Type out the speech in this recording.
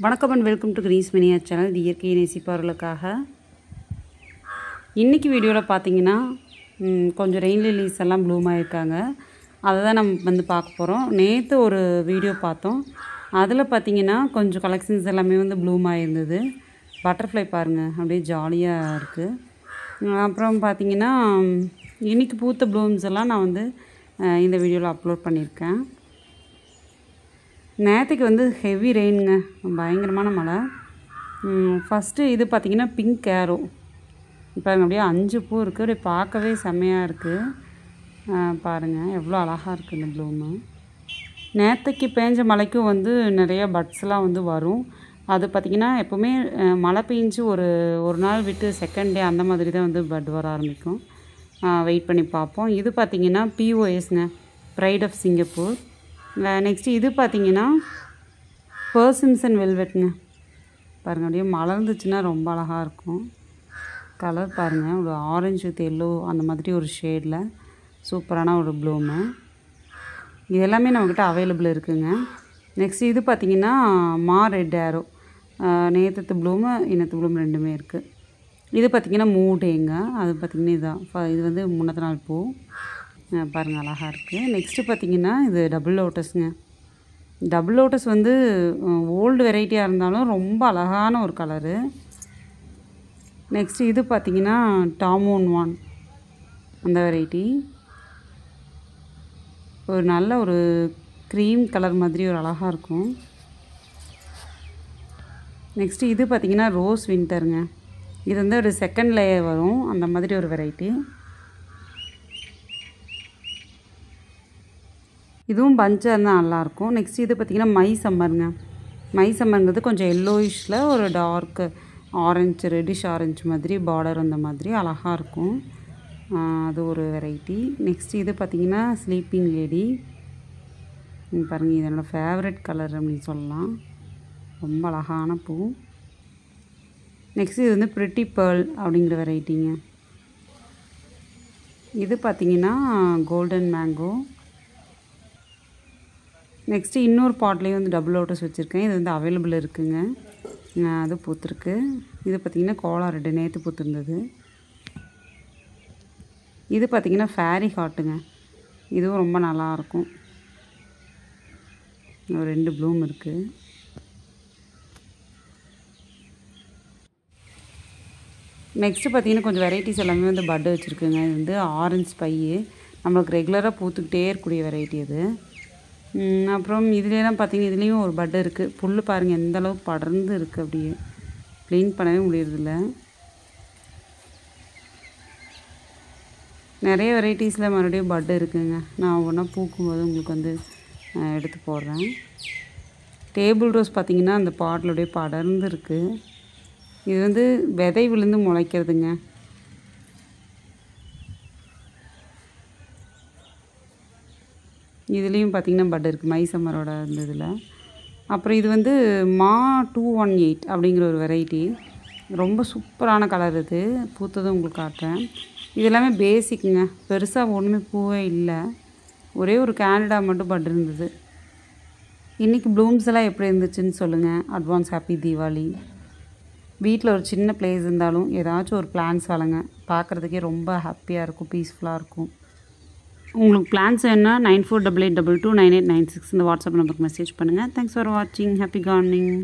வணக்கம் and welcome to கிரீஸ் மினியர் சேனல். இது இயற்கையை நேசிப்பவர்களுக்காக. இன்றைக்கி வீடியோவில் பார்த்தீங்கன்னா கொஞ்சம் ரெயின் லில்லிஸ் எல்லாம் ப்ளூம் ஆகிருக்காங்க. அதை தான் நம்ம பார்க்க போகிறோம். நேற்று ஒரு வீடியோ பார்த்தோம். அதில் பார்த்தீங்கன்னா கொஞ்சம் கலெக்ஷன்ஸ் எல்லாமே ப்ளூம் ஆகிருந்தது. பட்டர்ஃப்ளை பாருங்கள், அப்படியே ஜாலியாக இருக்குது. அப்புறம் பார்த்தீங்கன்னா இன்றைக்கி பூத்த ப்ளூம்ஸ் எல்லாம் நான் இந்த வீடியோவில் அப்லோட் பண்ணியிருக்கேன். நேற்றுக்கு ஹெவி ரெயினுங்க, பயங்கரமான மழை. ஃபஸ்ட்டு இது பார்த்திங்கன்னா பிங்க் கேரோ. இப்போ அப்படியே 5 பூ இருக்குது. அப்படியே பார்க்கவே செம்மையாக இருக்குது. பாருங்கள் எவ்வளோ அழகாக இருக்குது இந்த ப்ளூமு. நேற்றுக்கு பேஞ்ச மழைக்கும் நிறையா பட்ஸ்லாம் வரும். அது பார்த்திங்கன்னா எப்போவுமே மழை பெஞ்சு ஒரு நாள் விட்டு செகண்ட் டே அந்த மாதிரி தான் பட் வர ஆரம்பிக்கும். வெயிட் பண்ணி பார்ப்போம். இது பார்த்திங்கன்னா POSங்க, ப்ரைட் ஆஃப் சிங்கப்பூர். நெக்ஸ்ட்டு இது பார்த்திங்கன்னா பர்சிம்சன் வெல்வெட்ங்க. பாருங்கள், அப்படியே மலர்ந்துச்சுன்னா ரொம்ப அழகாக இருக்கும். கலர் பாருங்கள், ஒரு ஆரஞ்சு வித் எல்லோ அந்த மாதிரி ஒரு ஷேடில் சூப்பரான ஒரு ப்ளூமு. இது எல்லாமே நம்மக்கிட்ட அவைலபிள் இருக்குதுங்க. நெக்ஸ்ட் இது பார்த்திங்கன்னா ரெட் ஏரோ. நேற்று ப்ளூமு இன்னத்து ப்ளூம் ரெண்டுமே இருக்குது. இது பார்த்திங்கன்னா மூடேங்க. அது பார்த்திங்கன்னா இதுதான். இது முன்னத்த நாள் பூ. பாருங்கள் அழகாக இருக்குது. நெக்ஸ்ட்டு பார்த்திங்கன்னா இது டபுள் லோட்டஸுங்க. டபுள் லோட்டஸ் ஓல்டு வெரைட்டியாக இருந்தாலும் ரொம்ப அழகான ஒரு கலரு. நெக்ஸ்ட்டு இது பார்த்திங்கன்னா டாமோன் வான் அந்த வெரைட்டி. ஒரு நல்ல ஒரு க்ரீம் கலர் மாதிரி ஒரு அழகாக இருக்கும். நெக்ஸ்ட்டு இது பார்த்திங்கன்னா ரோஸ் வின்டருங்க. இது ஒரு செகண்ட் லேயர் வரும், அந்த மாதிரி ஒரு வெரைட்டி. இதுவும் பஞ்சாக இருந்தால் நல்லாயிருக்கும். நெக்ஸ்ட் இது பார்த்திங்கன்னா மை சம்மருங்க. மை சம்மருங்கிறது கொஞ்சம் எல்லோயிஷில் ஒரு டார்க் ஆரஞ்சு, ரெட்டிஷ் ஆரஞ்சு மாதிரி பார்டர் அந்த மாதிரி அழகாக இருக்கும். அது ஒரு வெரைட்டி. நெக்ஸ்ட் இது பார்த்திங்கன்னா ஸ்லீப்பிங் லேடி. பாருங்கள், இது என்னோடய ஃபேவரட் கலர் அப்படின்னு சொல்லலாம். ரொம்ப அழகான பூ. நெக்ஸ்ட் இது பிரிட்டி பேர்ல் அப்படிங்கிற வெரைட்டிங்க. இது பார்த்திங்கன்னா கோல்டன் மேங்கோ. நெக்ஸ்ட்டு இன்னொரு பாட்லேயும் டபுள் லோட்டஸ் வச்சுருக்கேன். இது அவைலபிள் இருக்குதுங்க. அது பூத்துருக்கு. இது பார்த்திங்கன்னா கோலா ரெட்டு, நேற்று பூத்துருந்தது. இது பார்த்திங்கன்னா ஃபேரி ஹாட்டுங்க. இதுவும் ரொம்ப நல்லாயிருக்கும். 2 ப்ளூம் இருக்குது. நெக்ஸ்ட்டு பார்த்திங்கன்னா கொஞ்சம் வெரைட்டிஸ் எல்லாமே பட்டு வச்சுருக்குங்க. இது ஆரஞ்சு பையு, நம்மளுக்கு ரெகுலராக பூத்துக்கிட்டே இருக்கக்கூடிய வெரைட்டி அது. அப்புறம் இதுலாம் பார்த்திங்கன்னா இதுலேயும் ஒரு பட்டு இருக்குது. புல் பாருங்கள் எந்த அளவுக்கு படர்ந்து இருக்குது. அப்படியே க்ளீன் பண்ணவே முடியறதில்ல. நிறைய வெரைட்டிஸில் மறுபடியும் பட்டு இருக்குதுங்க. நான் ஒவ்வொன்றா பூக்கும்போது உங்களுக்கு எடுத்து போடுறேன். டேபிள் ரோஸ் பார்த்திங்கன்னா அந்த பாட்டில் அப்படியே படர்ந்து இருக்குது. இது விதை விழுந்து முளைக்கிறதுங்க. இதுலேயும் பார்த்திங்கன்னா பட் இருக்குது, மை சம்மரோட இதில். அப்புறம் இது மா 218 அப்படிங்கிற ஒரு வெரைட்டி. ரொம்ப சூப்பரான கலர். இது பூத்ததும் உங்களுக்கு காட்டுறேன். இது எல்லாமே பேசிக்குங்க. பெருசாக ஒன்றுமே பூவே இல்லை. ஒரே ஒரு கேனடா மட்டும் பட் இருந்தது. இன்றைக்கி ப்ளூம்ஸ் எல்லாம் எப்படி இருந்துச்சுன்னு சொல்லுங்கள். Advance happy Deepavali. வீட்டில் ஒரு சின்ன பிளேஸ் இருந்தாலும் ஏதாச்சும் ஒரு பிளான்ஸ் வளங்க. பார்க்குறதுக்கே ரொம்ப ஹாப்பியாக இருக்கும், பீஸ்ஃபுல்லாக இருக்கும். உங்களுக்கு பிளான்ஸ் வேணுன்னா 9488229896 இந்த வாட்ஸ்அப் நம்பருக்கு மெசேஜ் பண்ணுங்கள். தேங்க்ஸ் ஃபார் வாட்சிங். Happy gardening.